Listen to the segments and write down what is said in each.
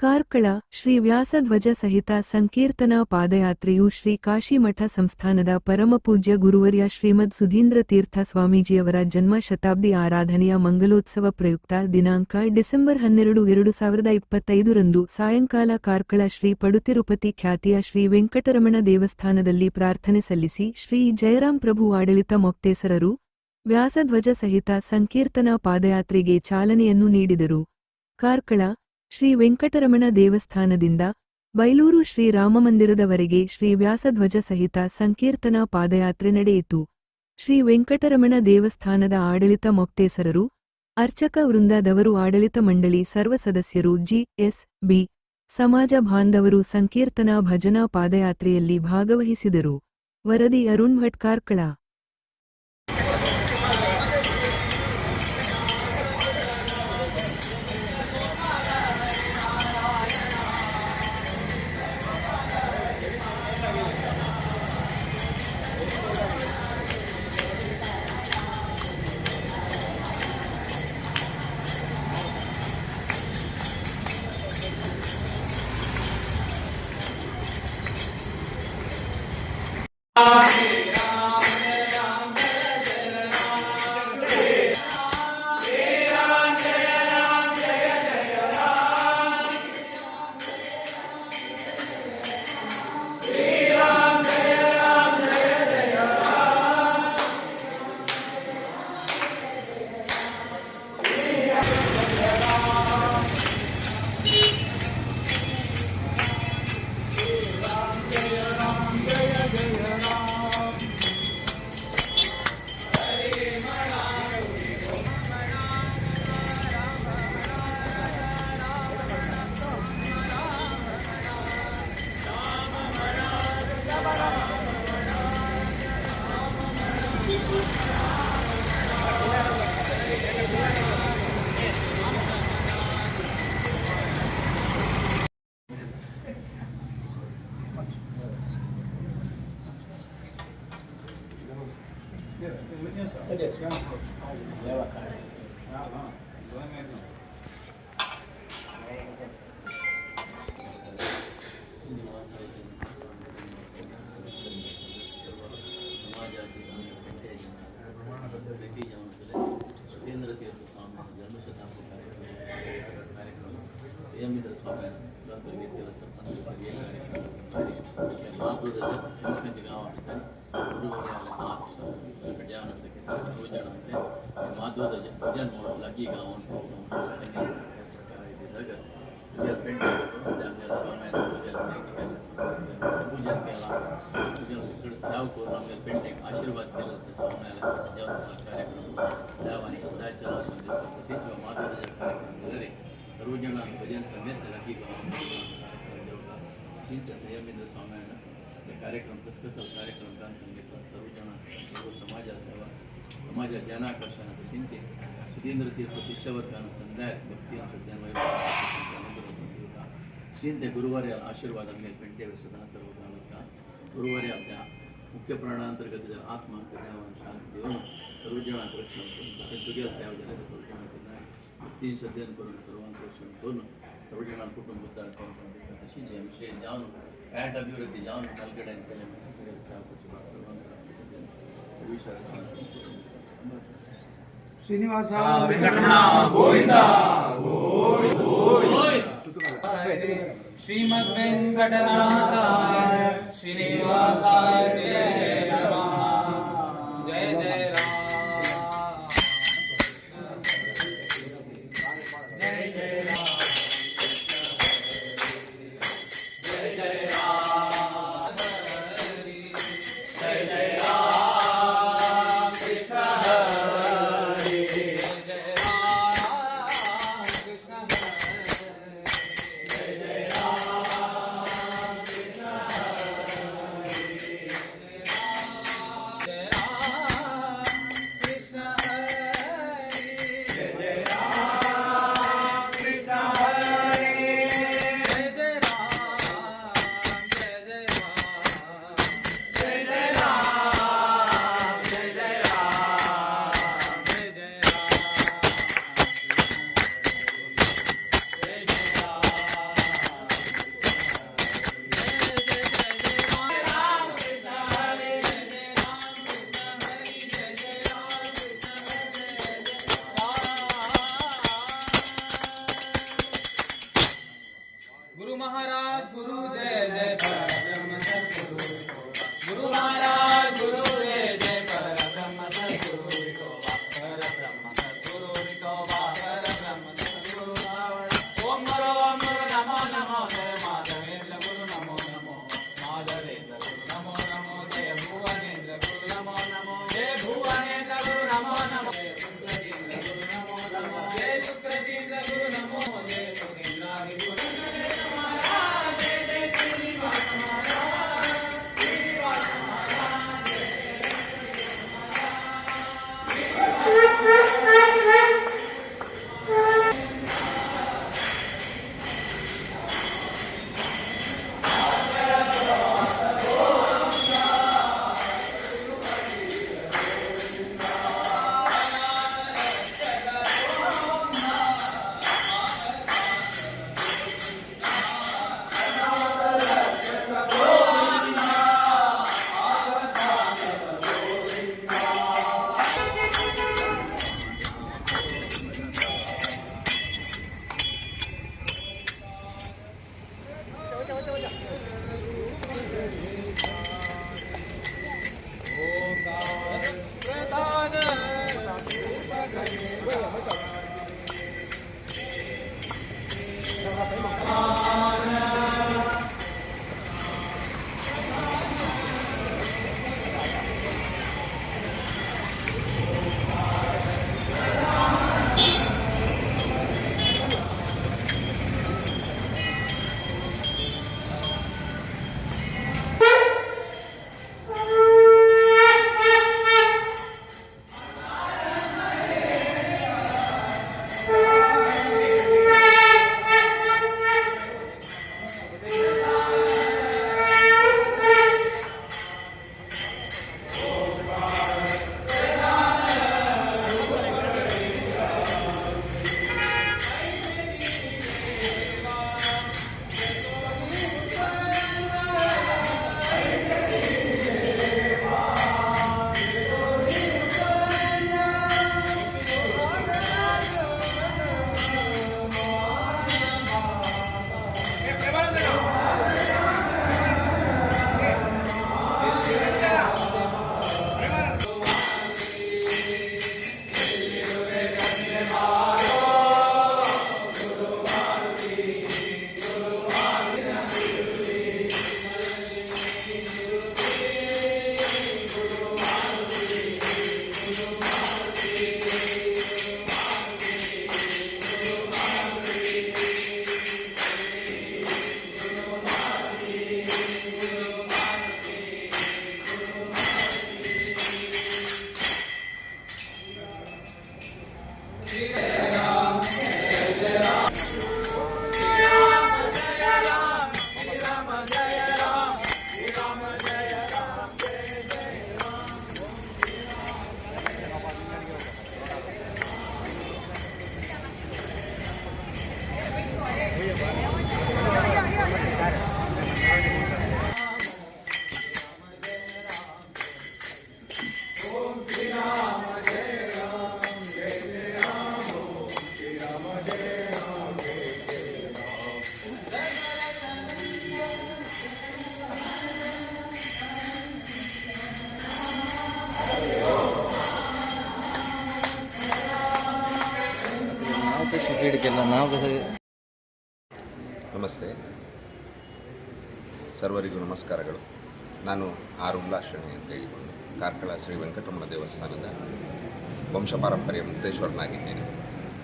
ಕಾರ್ಕಳ ಶ್ರೀ ವ್ಯಾಸಧ್ವಜ ಸಹಿತ ಸಂಕೀರ್ತನಾ ಪಾದಯಾತ್ರೆಯು ಶ್ರೀ ಕಾಶಿಮಠ ಸಂಸ್ಥಾನದ ಪರಮಪೂಜ್ಯ ಗುರುವರ್ಯ ಶ್ರೀಮದ್ ಸುಧೀಂದ್ರ ತೀರ್ಥ ಸ್ವಾಮೀಜಿಯವರ ಜನ್ಮ ಶತಾಬ್ದಿ ಆರಾಧನೆಯ ಮಂಗಲೋತ್ಸವ ಪ್ರಯುಕ್ತ ದಿನಾಂಕ ಡಿಸೆಂಬರ್ 12, 2025 ರಂದು ಸಾಯಂಕಾಲ ಕಾರ್ಕಳ ಶ್ರೀ ಪಡುತಿರುಪತಿ ಖ್ಯಾತಿಯ ಶ್ರೀ ವೆಂಕಟರಮಣ ದೇವಸ್ಥಾನದಲ್ಲಿ ಪ್ರಾರ್ಥನೆ ಸಲ್ಲಿಸಿ ಶ್ರೀ ಜಯರಾಂ ಪ್ರಭು ಆಡಳಿತ ಮೊಕ್ತೇಸರರು ವ್ಯಾಸಧ್ವಜ ಸಹಿತ ಸಂಕೀರ್ತನಾ ಪಾದಯಾತ್ರೆಗೆ ಚಾಲನೆಯನ್ನು ನೀಡಿದರು. ಕಾರ್ಕಳ ಶ್ರೀ ವೆಂಕಟರಮಣ ದೇವಸ್ಥಾನದಿಂದ ಬೈಲೂರು ಶ್ರೀ ರಾಮಮಂದಿರದವರೆಗೆ ಶ್ರೀ ವ್ಯಾಸಧ್ವಜ ಸಹಿತ ಸಂಕೀರ್ತನಾ ಪಾದಯಾತ್ರೆ ನಡೆಯಿತು. ಶ್ರೀ ವೆಂಕಟರಮಣ ದೇವಸ್ಥಾನದ ಆಡಳಿತ ಮೊಕ್ತೇಸರರು, ಅರ್ಚಕ ವೃಂದದವರು, ಆಡಳಿತ ಮಂಡಳಿ ಸರ್ವ ಸದಸ್ಯರು, ಜಿ.ಎಸ್.ಬಿ. ಸಮಾಜ ಬಾಂಧವರು ಸಂಕೀರ್ತನಾ ಭಜನಾ ಪಾದಯಾತ್ರೆಯಲ್ಲಿ ಭಾಗವಹಿಸಿದರು. ವರದಿ ಅರುಣ್ ಭಟ್, ಕಾರ್ಕಳ. ಸುಧೀಂದ್ರ ತೀರ್ಥ ಸ್ವಾಮಿ ಜನ್ಮ ಶತಾಬ್ದಿ ಕಾರ್ಯಕ್ರಮ ಸಂಯಮಿತ ಸ್ವಾಮಿ ಕೆಲಸ माधुरज गाँव प्रजान सके रोजन माधुरज भजन लगी गाँव पूजन केला पूजन इकडे साव करून आम्ही पेंटिंग आशीर्वाद केला स्वाम्याला कार्यक्रम देवानी सदाच्या माधुरज कार्यक्रम सर्वजण भजन समेत लगी गाँव संयमित स्वाम्यांना कार्यक्रम कसकसल कार्यक्रम सर्वजण समाज सेवा समाज जनाकर्षण चिंते सुधींद्र तीर्थ शिष्यवर्गान ತಂದಾಯ ಭಕ್ತಿ शिंदे गुरुवारी आशीर्वाद ಮೇಲೆ पेंटे सदा सर्व नमस्कार गुरुवारी आपल्या मुख्य प्राणांतर्गत आत्मा शांती देऊन सर्वजण रक्षण तुझ्या सेवा झाल्या सर्वजण भक्ती श्रद्धेन करून सर्वांचं रक्षण करून सर्वजण कुटुंब तशी विषय जाऊन पॅट अभिवृद्धी जाऊन मलगडे श्रीनिवास वेंकटरमण गोविंद श्रीमद् वेंकटनाथाय श्रीनिवासाय नमः। जय जय राम, जय जय राम, जय जय राम, जय जय राम, कृष्ण हरे, जय राम, कृष्ण हरे, जय जय राम, कृष्ण हरे, जय राम। महाराज गुरु जय जय परब्रह्म सद्गुरु गुरु महाराज गुरु जय जय परब्रह्म सद्गुरु विठोबा परब्रह्म सद्गुरु विठोबा परब्रह्म सद्गुरु ओम गुरु नमो नमो जय माधवेंद्र गुरु नमो नमो माधवेंद्र गुरु नमो नमो जय भुवनेंद्र गुरु नमो नमो जय भुवनेंद्र गुरु नमो नमो जय शुक्रेंद्र गुरु नमो नमो जय शुक्रेंद्र गुरु नमो जय शुक्रेंद्रादि गुरु ನಮಸ್ತೆ, ಸರ್ವರಿಗೂ ನಮಸ್ಕಾರಗಳು. ನಾನು ಆರ್ ಉಲ್ಲಾಶಣಿ ಅಂತ ಹೇಳಿಕೊಂಡು ಕಾರ್ಕಳ ಶ್ರೀ ವೆಂಕಟರಮಣ ದೇವಸ್ಥಾನದ ವಂಶಪಾರಂಪರ್ಯ ಮುಕ್ತೇಶ್ವರನಾಗಿದ್ದೇನೆ.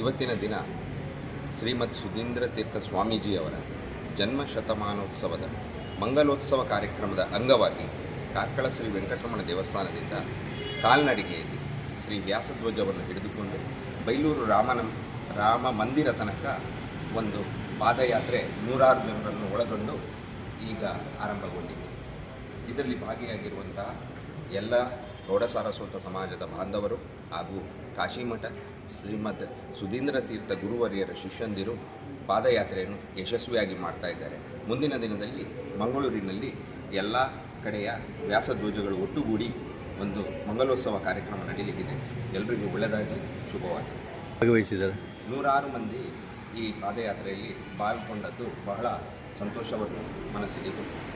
ಇವತ್ತಿನ ದಿನ ಶ್ರೀಮದ್ ಸುಧೀಂದ್ರ ತೀರ್ಥ ಸ್ವಾಮೀಜಿಯವರ ಜನ್ಮ ಶತಮಾನೋತ್ಸವದ ಮಂಗಲೋತ್ಸವ ಕಾರ್ಯಕ್ರಮದ ಅಂಗವಾಗಿ ಕಾರ್ಕಳ ಶ್ರೀ ವೆಂಕಟರಮಣ ದೇವಸ್ಥಾನದಿಂದ ಕಾಲ್ನಡಿಗೆಯಲ್ಲಿ ಶ್ರೀ ವ್ಯಾಸಧ್ವಜವನ್ನು ಹಿಡಿದುಕೊಂಡು ಬೈಲೂರು ರಾಮ ಮಂದಿರ ತನಕ ಒಂದು ಪಾದಯಾತ್ರೆ 100 ಜನರನ್ನು ಒಳಗೊಂಡು ಈಗ ಆರಂಭಗೊಂಡಿದೆ. ಇದರಲ್ಲಿ ಭಾಗಿಯಾಗಿರುವಂತಹ ಎಲ್ಲ ಗೌಡ ಸಾರಸ್ವತ ಸಮಾಜದ ಬಾಂಧವರು ಹಾಗೂ ಕಾಶಿಮಠ ಶ್ರೀಮದ್ ಸುಧೀಂದ್ರ ತೀರ್ಥ ಗುರುವರಿಯರ ಶಿಷ್ಯಂದಿರು ಪಾದಯಾತ್ರೆಯನ್ನು ಯಶಸ್ವಿಯಾಗಿ ಮಾಡ್ತಾ ಇದ್ದಾರೆ. ಮುಂದಿನ ದಿನದಲ್ಲಿ ಮಂಗಳೂರಿನಲ್ಲಿ ಎಲ್ಲ ಕಡೆಯ ವ್ಯಾಸಧ್ವಜಗಳು ಒಟ್ಟುಗೂಡಿ ಒಂದು ಮಂಗಲೋತ್ಸವ ಕಾರ್ಯಕ್ರಮ ನಡೆಯಲಿಕ್ಕಿದೆ. ಎಲ್ಲರಿಗೂ ಒಳ್ಳೆಯದಾಗಲಿ, ಶುಭವಾಗಿ. ಭಾಗವಹಿಸಿದ್ದಾರೆ 106 ಮಂದಿ ಈ ಪಾದಯಾತ್ರೆಯಲ್ಲಿ ಪಾಲ್ಗೊಂಡದ್ದು ಬಹಳ ಸಂತೋಷವನ್ನು ಮನಸ್ಸಿಗೆ ಕೊಟ್ಟಿದೆ.